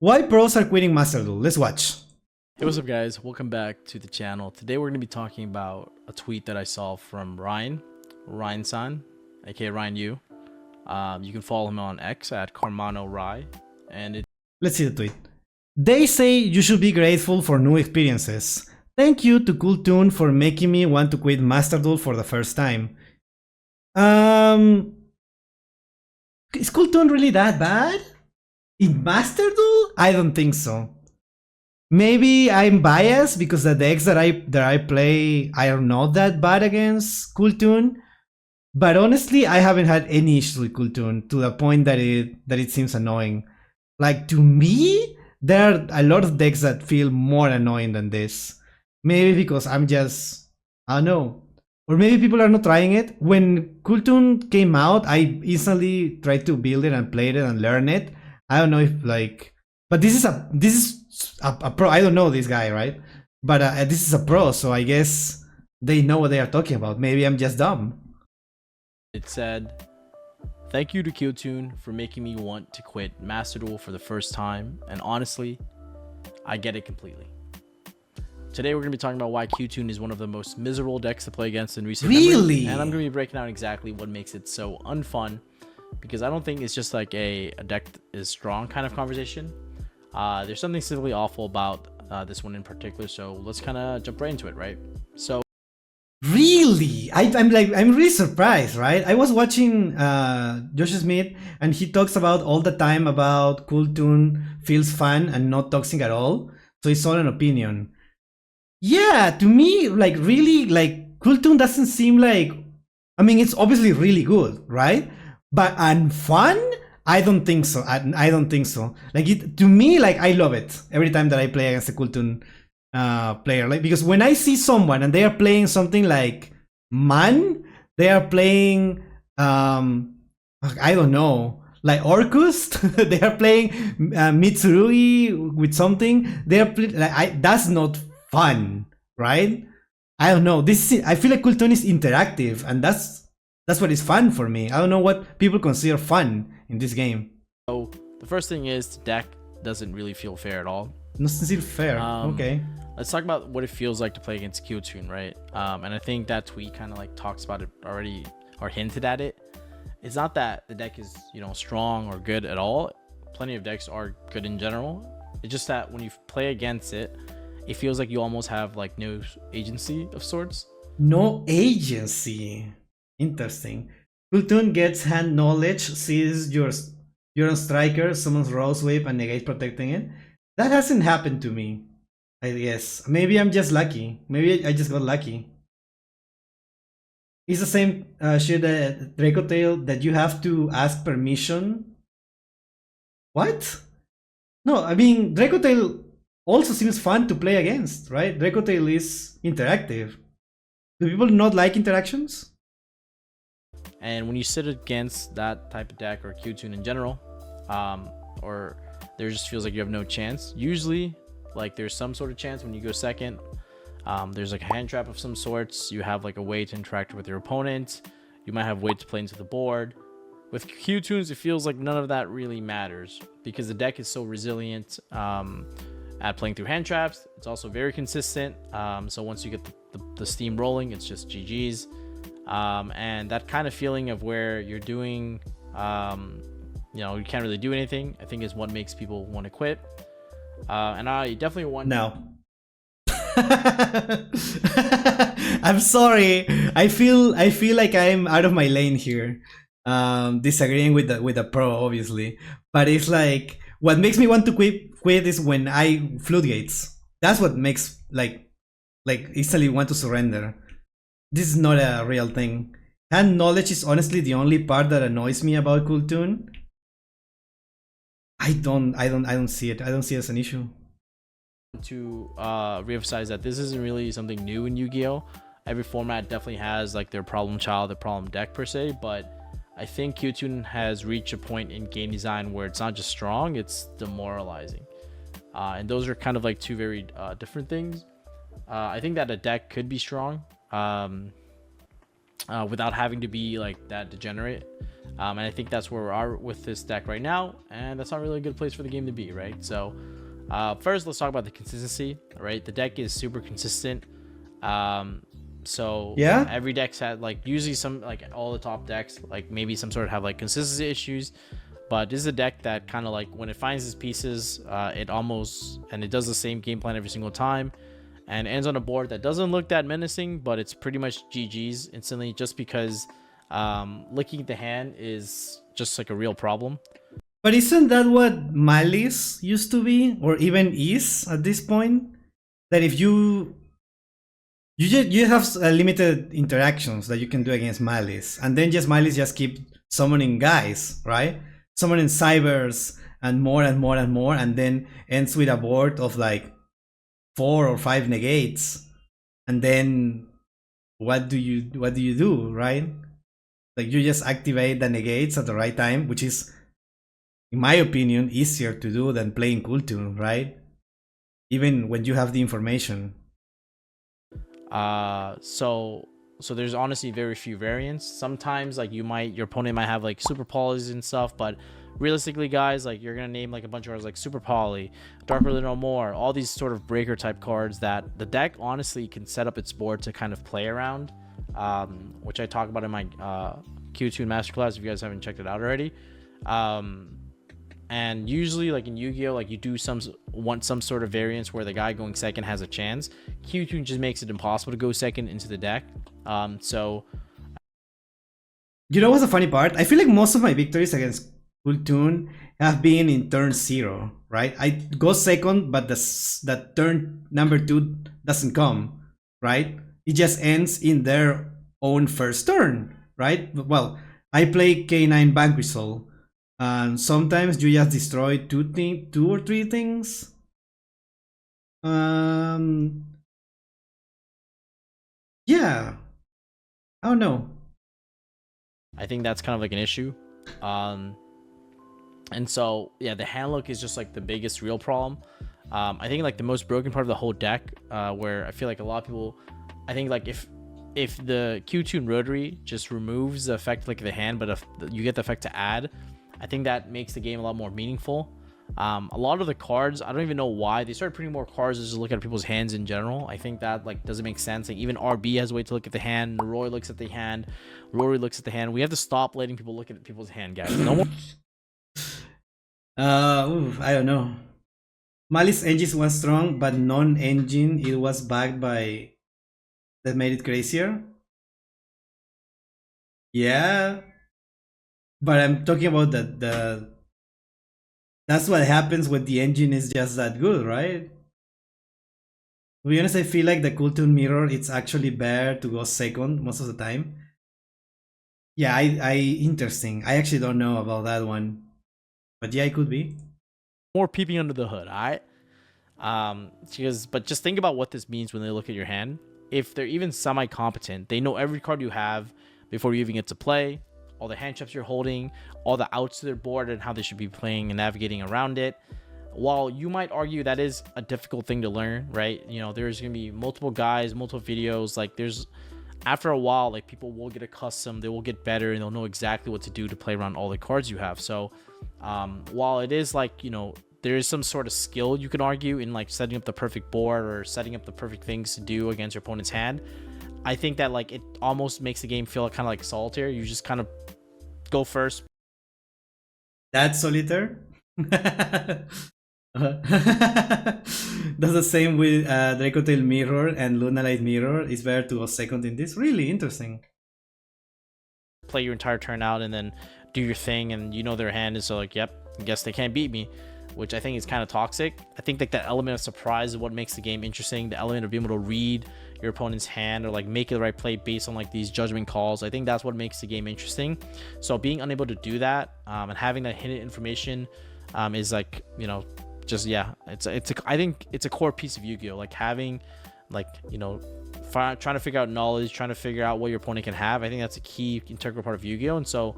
Why pros are quitting Master Duel? Let's watch. Hey, what's up guys? Welcome back to the channel. Today we're going to be talking about a tweet that I saw from Ryan-san, aka Ryan Yu. You can follow him on X at CarmanoRye. And Let's see the tweet. They say you should be grateful for new experiences. Thank you to Cooltoon for making me want to quit Master Duel for the first time. Is Cooltoon really that bad? In Master Duel? I don't think so. Maybe I'm biased because the decks that I play are not that bad against Cooltoon. But honestly, I haven't had any issues with Cooltoon to the point that it seems annoying. Like, to me, there are a lot of decks that feel more annoying than this. Maybe because I'm just, I don't know. Or maybe people are not trying it. When Cooltoon came out, I instantly tried to build it and play it and learn it. I don't know if like, but this is a pro. I don't know this guy, right? But this is a pro, so I guess they know what they are talking about. Maybe I'm just dumb. it said, "Thank you to Cooltoon for making me want to quit Master Duel for the first time, and honestly, I get it completely." Today we're going to be talking about why Cooltoon is one of the most miserable decks to play against in recent memory, and I'm going to be breaking out exactly what makes it so unfun, because I don't think it's just like a deck is strong kind of conversation. There's something simply awful about this one in particular, so let's kind of jump right into it, right? So Really? I'm really surprised, right? I was watching Josh Smith, and he talks about all the time about Cooltoon feels fun and not toxic at all. So it's all an opinion. Yeah, to me, like really, like Cooltoon doesn't seem like. I mean, it's obviously really good, right? But and fun? I don't think so. I don't think so. Like it to me, like I love it every time that I play against a Cooltoon player. Like because when I see someone and they are playing something like Man, they are playing I don't know, like Orcus. They are playing Mitsurui with something. They are like that's not fun, right? I don't know. I feel like Cooltoon is interactive, and that's what is fun for me. I don't know what people consider fun in this game. So the first thing is the deck doesn't really feel fair at all. Doesn't feel fair. Okay. Let's talk about what it feels like to play against Cooltoon, right? And I think that tweet kind of like talks about it already or hinted at it. It's not that the deck is, you know, strong or good at all. Plenty of decks are good in general. It's just that when you play against it, it feels like you almost have like no agency of sorts. No agency. Interesting. Cooltoon gets hand knowledge, sees you're on striker, summons Rose Wave and negates protecting it. That hasn't happened to me, I guess. Maybe I'm just lucky. Maybe I just got lucky. It's the same shit that Draco Tail that you have to ask permission. What? No, I mean Draco Tail also seems fun to play against, right? Draco Tail is interactive. Do people not like interactions? And when you sit against that type of deck or Cooltoon in general, or there just feels like you have no chance. Usually, like there's some sort of chance when you go second. There's like a hand trap of some sorts. You have like a way to interact with your opponent. You might have a way to play into the board. With Cooltoons, it feels like none of that really matters because the deck is so resilient at playing through hand traps. It's also very consistent. So once you get the steam rolling, it's just GG's. And that kind of feeling of where you're doing, you know, you can't really do anything, I think is what makes people want to quit. And I definitely want. No. I'm sorry. I feel like I'm out of my lane here. Disagreeing with the pro, obviously, but it's like what makes me want to quit is when I floodgates. That's what makes like instantly want to surrender. This is not a real thing. Hand knowledge is honestly the only part that annoys me about Cooltoon. I don't see it. I don't see it as an issue. To reemphasize that this isn't really something new in Yu-Gi-Oh. Every format definitely has like their problem child, their problem deck per se, but I think Cooltoon has reached a point in game design where it's not just strong, it's demoralizing. And those are kind of like two very different things. I think that a deck could be strong. without having to be like that degenerate. And I think that's where we are with this deck right now, and that's not really a good place for the game to be, right? So first, let's talk about the consistency, right? The deck is super consistent. So Yeah. every deck's had like usually some, like all the top decks, like maybe some sort of have like consistency issues, but this is a deck that kind of like when it finds its pieces, it does the same game plan every single time, and ends on a board that doesn't look that menacing, but it's pretty much GG's instantly, just because looking at the hand is just like a real problem. But isn't that what Malice used to be, or even is at this point? That if you have limited interactions that you can do against Malice, and then just Malice just keep summoning guys, right? Summoning cybers and more and more and more, and then ends with a board of like 4 or 5 negates, and then what do you do, right? Like you just activate the negates at the right time, which is, in my opinion, easier to do than playing Kultun, right? Even when you have the information. So there's honestly very few variants. Sometimes like your opponent might have like super polys and stuff, but realistically, guys, like you're gonna name like a bunch of cards like super poly, darker than no more, all these sort of breaker type cards that the deck honestly can set up its board to kind of play around, which I talk about in my Q2 masterclass if you guys haven't checked it out already. And usually like in Yu-Gi-Oh, like you do want some sort of variance where the guy going second has a chance. Q2 just makes it impossible to go second into the deck. So you know what's the funny part? I feel like most of my victories against Kultun have been in turn 0, right? I go second, but the turn number 2 doesn't come, right? It just ends in their own first turn, right? Well, I play K9 Vanquishal, and sometimes you just destroy 2 or 3 things. Yeah, I don't know. I think that's kind of like an issue. And so yeah, the hand look is just like the biggest real problem. I think like the most broken part of the whole deck, where I feel like a lot of people, I think like if the Q-Tune Rotary just removes the effect like the hand, but if you get the effect to add, I think that makes the game a lot more meaningful. A lot of the cards, I don't even know why they started putting more cards just to look at people's hands in general. I think that like doesn't make sense. Like even RB has a way to look at the hand, Roy looks at the hand, Rory looks at the hand. We have to stop letting people look at people's hand, guys. No more. I don't know. Malice engine was strong, but non-engine it was backed by that made it crazier. Yeah, but I'm talking about the that's what happens when the engine is just that good, right? To be honest, I feel like the Kultun Mirror, it's actually better to go second most of the time. Yeah, I interesting. I actually don't know about that one, but yeah, it could be. More peeping under the hood, all right? But just think about what this means when they look at your hand. If they're even semi-competent, they know every card you have before you even get to play, all the hand traps you're holding, all the outs to their board and how they should be playing and navigating around it. While you might argue that is a difficult thing to learn, right? You know, there's gonna be multiple guys, multiple videos. Like there's, after a while, like people will get accustomed, they will get better, and they'll know exactly what to do to play around all the cards you have. So while it is like, you know, there is some sort of skill you can argue in like setting up the perfect board or setting up the perfect things to do against your opponent's hand, I think that like it almost makes the game feel kind of like solitaire. You just kind of go first. That's solitaire. That's the same with Dracotail Mirror and Lunalight Mirror. It's better to go second in this. Really interesting. Play your entire turn out and then do your thing, and you know their hand is so like, yep, I guess they can't beat me, which I think is kind of toxic. I think like that element of surprise is what makes the game interesting. The element of being able to read your opponent's hand or like make the right play based on like these judgment calls. I think that's what makes the game interesting. So being unable to do that and having that hidden information is like, you know, just yeah, I think it's a core piece of Yu-Gi-Oh, like having like, you know, trying to figure out knowledge, trying to figure out what your opponent can have. I think that's a key integral part of Yu-Gi-Oh. And so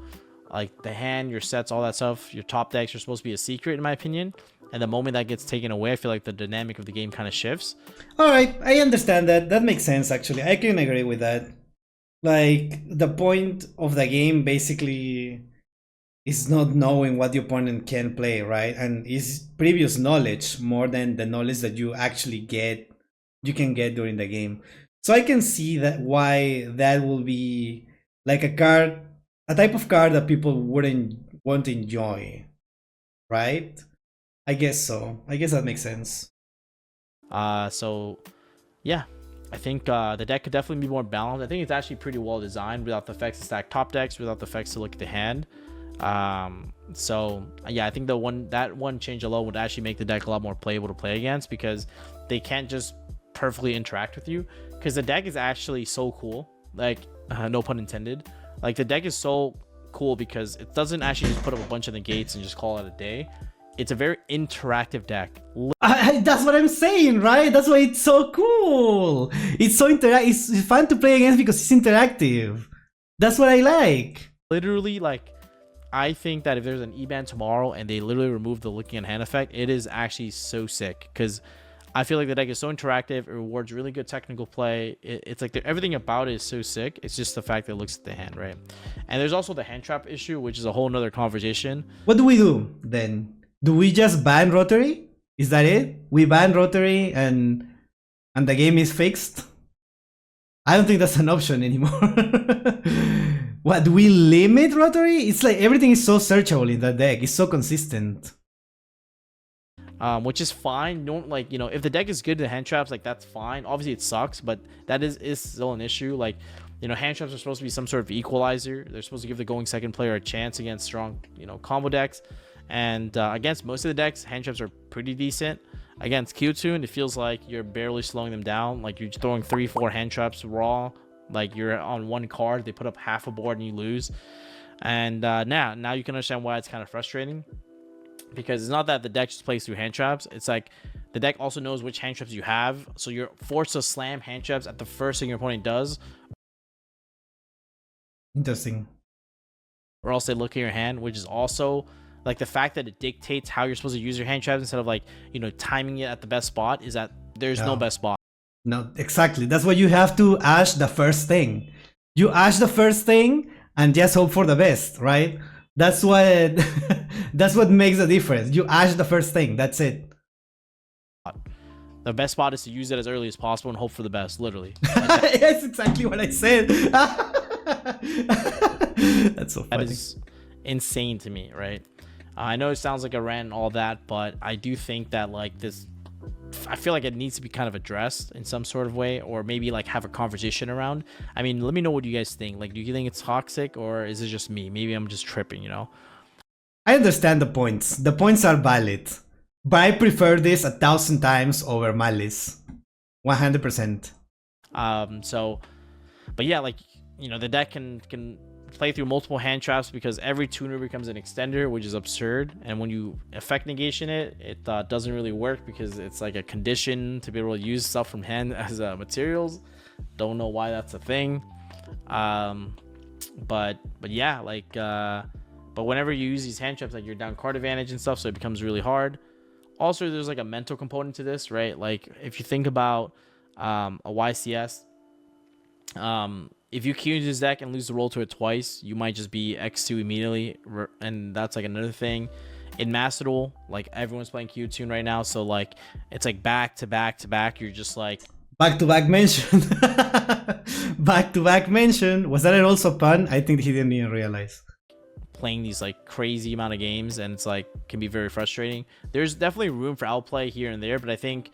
like the hand, your sets, all that stuff, your top decks are supposed to be a secret in my opinion, and the moment that gets taken away, I feel like the dynamic of the game kind of shifts. All right, I understand that. That makes sense actually. I can agree with that. Like the point of the game basically is not knowing what the opponent can play, right? And is previous knowledge more than the knowledge that you actually get, you can get during the game. So I can see that why that will be like a card, a type of card that people won't enjoy, right? I guess so. I guess that makes sense. So yeah, I think the deck could definitely be more balanced. I think it's actually pretty well designed without the effects to stack top decks, without the effects to look at the hand. So yeah, I think that one change alone would actually make the deck a lot more playable to play against, because they can't just perfectly interact with you, because the deck is actually so cool, like no pun intended. Like the deck is so cool because it doesn't actually just put up a bunch of negates and just call it a day. It's a very interactive deck. That's what I'm saying, right? That's why it's so cool. It's so it's fun to play against because it's interactive. That's what I like. Literally, like, I think that if there's an E-ban tomorrow and they literally remove the looking at hand effect, it is actually so sick, because I feel like the deck is so interactive. It rewards really good technical play. It's like everything about it is so sick. It's just the fact that it looks at the hand, right? And there's also the hand trap issue, which is a whole nother conversation. What do we do then? Do we just ban Rotary? Is that it? We ban Rotary and the game is fixed? I don't think that's an option anymore. What, do we limit Rotary? It's like everything is so searchable in that deck. It's so consistent. Which is fine. Don't, like, you know, if the deck is good to hand traps, like, that's fine. Obviously it sucks, but that is still an issue. Like, you know, hand traps are supposed to be some sort of equalizer. They're supposed to give the going second player a chance against strong, you know, combo decks. And against most of the decks, hand traps are pretty decent. Against Q-Tune, it feels like you're barely slowing them down. Like, you're throwing 3-4 hand traps raw. Like, you're on one card, they put up half a board and you lose. And now you can understand why it's kind of frustrating, because it's not that the deck just plays through hand traps. It's like the deck also knows which hand traps you have, so you're forced to slam hand traps at the first thing your opponent does. Interesting. Or else they look at your hand, which is also like the fact that it dictates how you're supposed to use your hand traps instead of, like, you know, timing it at the best spot, is that there's no best spot. No, exactly. That's why you have to ash the first thing. You ash the first thing and just hope for the best, right? That's what that's what makes the difference. You ash the first thing. That's it. The best spot is to use it as early as possible and hope for the best, literally. That's exactly what I said. That's so funny. That is insane to me, right? I know it sounds like a rant and all that, but I do think that, like, this, I feel like it needs to be kind of addressed in some sort of way, or maybe like have a conversation around. I mean, let me know what you guys think. Like, do you think it's toxic, or is it just me? Maybe I'm just tripping, you know? I understand the points. The points are valid. But I prefer this 1,000 times over Malice. 100%. So, but yeah, like, you know, the deck can play through multiple hand traps because every tuner becomes an extender, which is absurd. And when you effect negation it doesn't really work because it's like a condition to be able to use stuff from hand as materials. Don't know why that's a thing. But yeah, like, but whenever you use these hand traps, like, you're down card advantage and stuff, so it becomes really hard. Also, there's like a mental component to this, right? Like, if you think about a YCS, if you Q into this deck and lose the roll to it twice, you might just be X2 immediately, and that's like another thing. In Master Duel, like, everyone's playing Q-Tune right now, so like it's like back to back to back. You're just like back to back mention. Back to back mention. Was that also pun? I think he didn't even realize. Playing these like crazy amount of games, and it's like can be very frustrating. There's definitely room for outplay here and there, but I think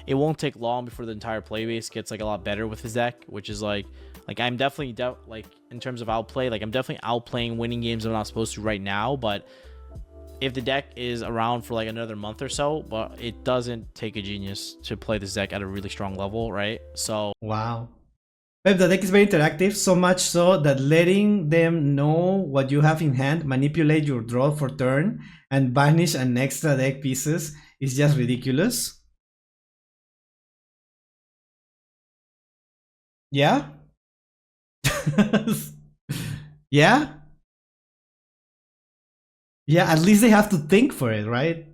it won't take long before the entire play base gets like a lot better with his deck, which is like I'm definitely like, in terms of outplay, like, I'm definitely outplaying winning games I'm not supposed to right now. But if the deck is around for like another month or so, but it doesn't take a genius to play this deck at a really strong level, right? So wow. Pep, the deck is very interactive, so much so that letting them know what you have in hand, manipulate your draw for turn, and banish an extra deck pieces is just ridiculous. Yeah? Yeah? Yeah, at least they have to think for it, right?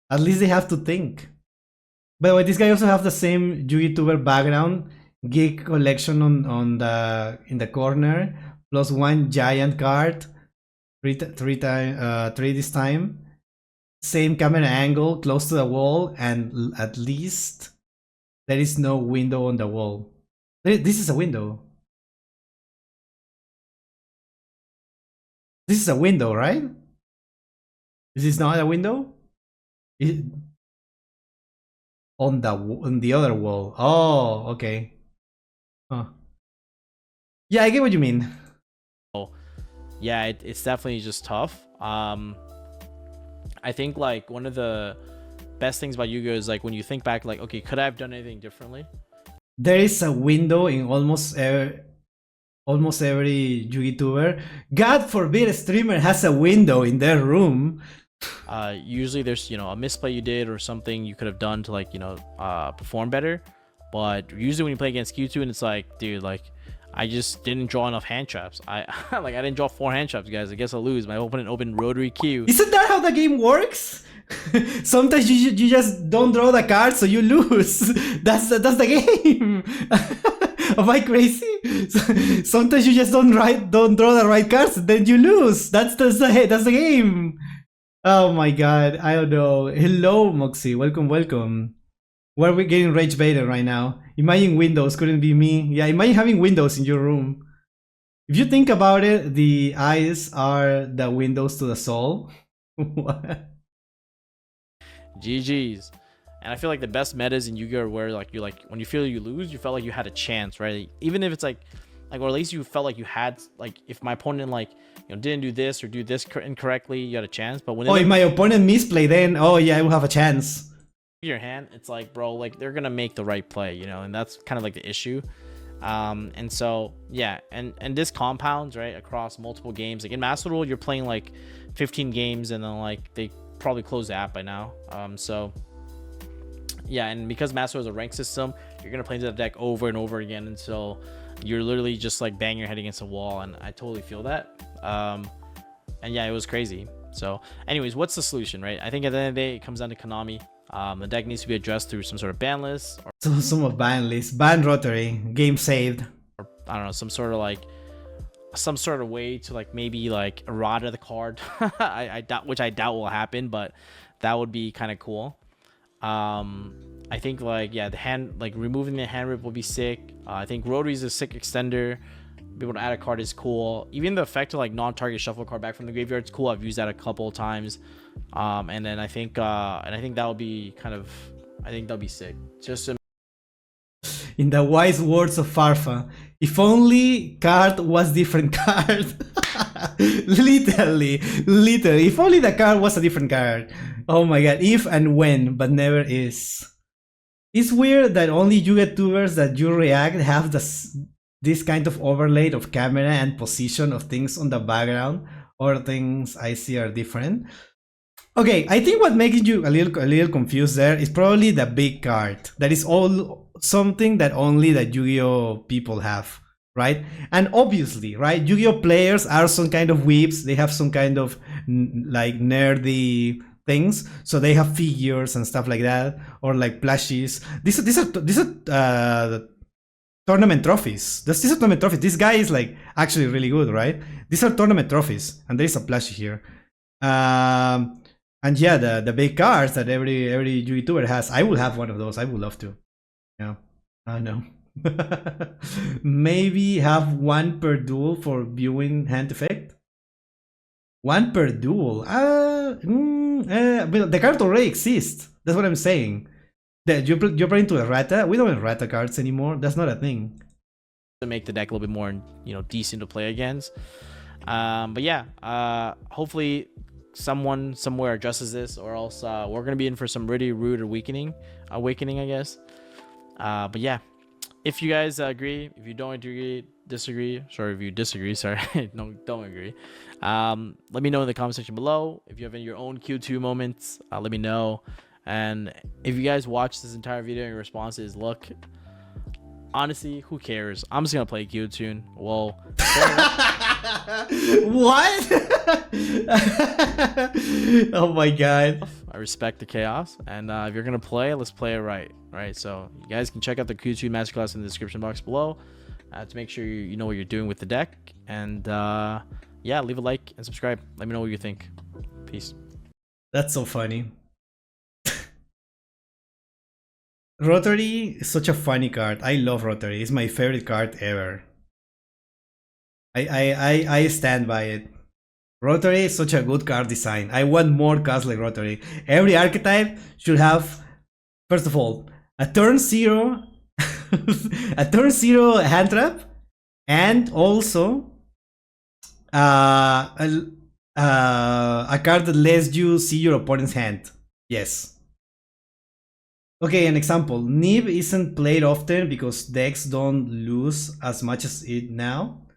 At least they have to think. By the way, this guy also have the same Yugituber background. geek collection on the in the corner, plus one giant card, three this time. Same camera angle, close to the wall, and at least there is no window on the wall. This is a window. This is a window, right? This is not a window? On the other wall. Oh, okay. Huh. Yeah, I get what you mean. Oh, yeah, it's definitely just tough. I think like one of the best things about Yu-Gi-Oh is like when you think back, like, okay, could I have done anything differently? There is a window in almost every Yugituber. God forbid a streamer has a window in their room. Usually there's, you know, a misplay you did or something you could have done to like, you know, perform better. But usually when you play against Q2 and it's like, dude, like I just didn't draw enough hand traps. I didn't draw 4 hand traps, guys. I guess I'll lose. My opponent opened rotary Q. Isn't that how the game works? Sometimes you just don't draw the card, so you lose. That's the game. Am I crazy? Sometimes you just don't draw the right cards, then you lose. That's the game. Oh my god, I don't know. Hello, Moxie. Welcome. We're getting rage baited right now. Imagine Windows couldn't be me. Yeah, imagine having Windows in your room. If you think about it, the eyes are the windows to the soul. What? GG's. And I feel like the best metas in Yu-Gi-Oh! Are where like you like when you feel you lose, you felt like you had a chance, right? Even if it's like or at least you felt like you had, like, if my opponent like, you know, didn't do this or do this incorrectly, you had a chance. But when if my opponent misplay, then oh yeah, I will have a chance. Your hand, it's like, bro, like they're gonna make the right play, you know, and that's kind of like the issue. And so yeah, and this compounds right across multiple games. Like in Master Duel, you're playing like 15 games, and then like they probably close the app by now. So yeah, and because Master Duel is a rank system, you're gonna play that deck over and over again, and so you're literally just like bang your head against a wall, and I totally feel that. And yeah, it was crazy. So anyways, what's the solution, right? I think at the end of the day, it comes down to Konami. The deck needs to be addressed through some sort of ban list, or some of ban list, ban rotary, game saved, or I don't know, some sort of way to like maybe like errata the card. I doubt, which I doubt will happen, but that would be kind of cool. I think like, yeah, the hand, like removing the hand rip will be sick. I think rotary is a sick extender. Be able to add a card is cool. Even the effect of like non-target shuffle card back from the graveyard is cool. I've used that a couple of times. And then I think that would be kind of, I think that'll be sick. Just to... In the wise words of Farfa, if only card was different card. literally, if only the card was a different card. Oh my god, if and when, but never is. It's weird that only YouTubers that you react have this kind of overlay of camera and position of things on the background, or things I see are different. Okay, I think what makes you a little confused there is probably the big card. That is all something that only the Yu-Gi-Oh people have, right? And obviously, right, Yu-Gi-Oh players are some kind of weebs. They have some kind of like nerdy things, so they have figures and stuff like that, or like plushies. These are tournament trophies. These are tournament trophies. This guy is like actually really good, right? These are tournament trophies, and there is a plushie here. And yeah, the big cards that every YouTuber has. I will have one of those. I would love to. Yeah, I know. Maybe have one per duel for viewing hand effect. One per duel. Well, the card already exists. That's what I'm saying. That you're playing to errata. We don't have errata cards anymore. That's not a thing. To make the deck a little bit more, you know, decent to play against. But yeah, hopefully someone somewhere addresses this, or else we're gonna be in for some really rude awakening, I guess. But yeah, if you guys agree, if you don't disagree, sorry, if you disagree, sorry, no, don't agree, let me know in the comment section below. If you have any your own Q2 moments, let me know. And if you guys watch this entire video and your response is, look, honestly, who cares? I'm just gonna play Q-Tune. Well, what? Oh my god. I respect the chaos, and if you're gonna play, let's play it right. right? So you guys can check out the Q2 masterclass in the description box below to make sure you know what you're doing with the deck. And yeah, leave a like and subscribe. Let me know what you think. Peace. That's so funny. Rotary is such a funny card. I love Rotary. It's my favorite card ever. I stand by it. Rotary is such a good card design. I want more cards like Rotary. Every archetype should have, first of all, a turn 0 a turn 0 hand trap, and also a card that lets you see your opponent's hand. Yes. Okay, an example. Nib isn't played often because decks don't lose as much as it now.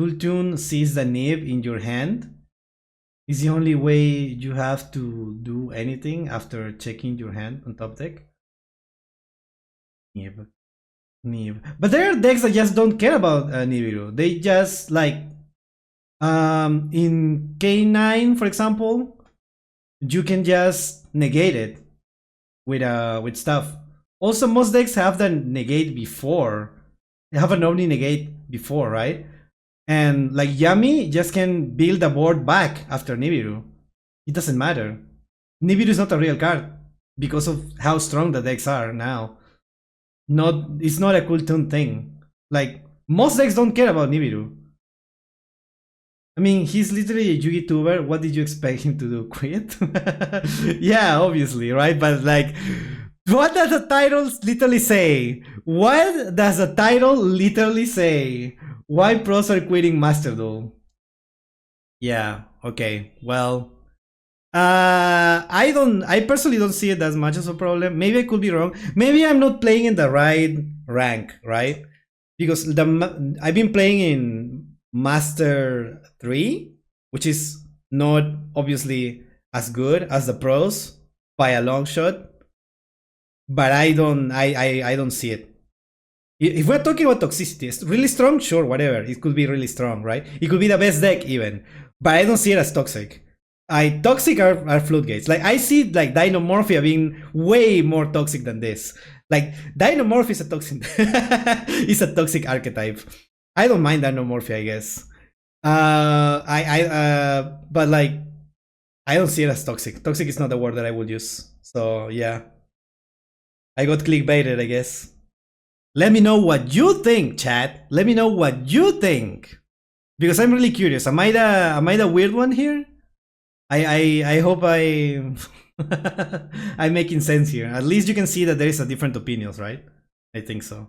Kultun sees the Nib in your hand. Is the only way you have to do anything after checking your hand on top deck. Nib. But there are decks that just don't care about Nibiru. They just like in K9, for example, you can just negate it with stuff. Also, most decks have the negate before. They have an Omni negate before, right? And like Yami just can build a board back after Nibiru. It doesn't matter. Nibiru is not a real card because of how strong the decks are now. It's not a cool tune thing. Like most decks don't care about Nibiru. I mean, he's literally a Yugituber. What did you expect him to do? Quit? Yeah, obviously, right? But like, what does the title literally say? What does the title literally say? Why pros are quitting Master Duel? Yeah, okay. Well, I personally don't see it as much as a problem. Maybe I could be wrong. Maybe I'm not playing in the right rank, right? Because I've been playing in Master 3, which is not obviously as good as the pros by a long shot. But I don't see it. If we're talking about toxicity, it's really strong, sure, whatever. It could be really strong, right? It could be the best deck even. But I don't see it as toxic. Toxic are floodgates. Like I see like Dinomorphia being way more toxic than this. Like Dinomorphia is a toxic it's a toxic archetype. I don't mind Dinomorphia, I guess. But like I don't see it as toxic. Toxic is not the word that I would use. So yeah. I got clickbaited, I guess. Let me know what you think, chat. Let me know what you think. Because I'm really curious. Am I the weird one here? I hope I'm making sense here. At least you can see that there is a different opinions, right? I think so.